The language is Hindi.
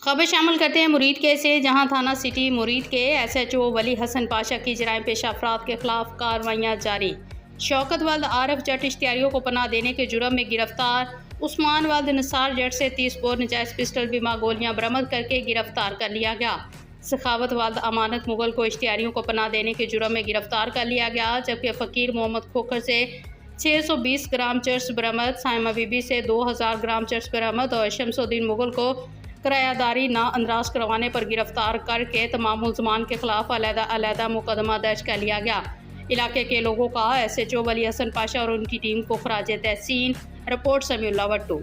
खबर शामिल करते हैं मुरीद के से, जहां थाना सिटी मुरीद के SHO वली हसन पाशा की जराइम पेशा अफराद के खिलाफ कार्रवाइयाँ जारी। शौकत वल्द आरफ जट इश्तियारियों को पनाह देने के जुर्म में गिरफ्तार। उस्मान वल्द निसार जट से 30 बोर नजायज़ पिस्टल बीमा गोलियां बरामद करके गिरफ्तार कर लिया गया। सखावत वल्द अमानत मुगल को इश्तियारियों को पनाह देने के जुर्म में गिरफ्तार कर लिया गया, जबकि फ़कीर मोहम्मद खोखर से 620 ग्राम चर्स बरामद, साइमा बीबी से 2000 ग्राम चर्स बरामद और शमसुद्दीन मुगल को किरायादारी ना अंदराज करवाने पर गिरफ्तार करके तमाम मुल्ज़मान के खिलाफ अलहदा मुकदमा दर्ज कर लिया गया। इलाके के लोगों का SHO वली हसन पाशा और उनकी टीम को खराज तहसीन। रिपोर्ट समीउल्लाह वट्टू।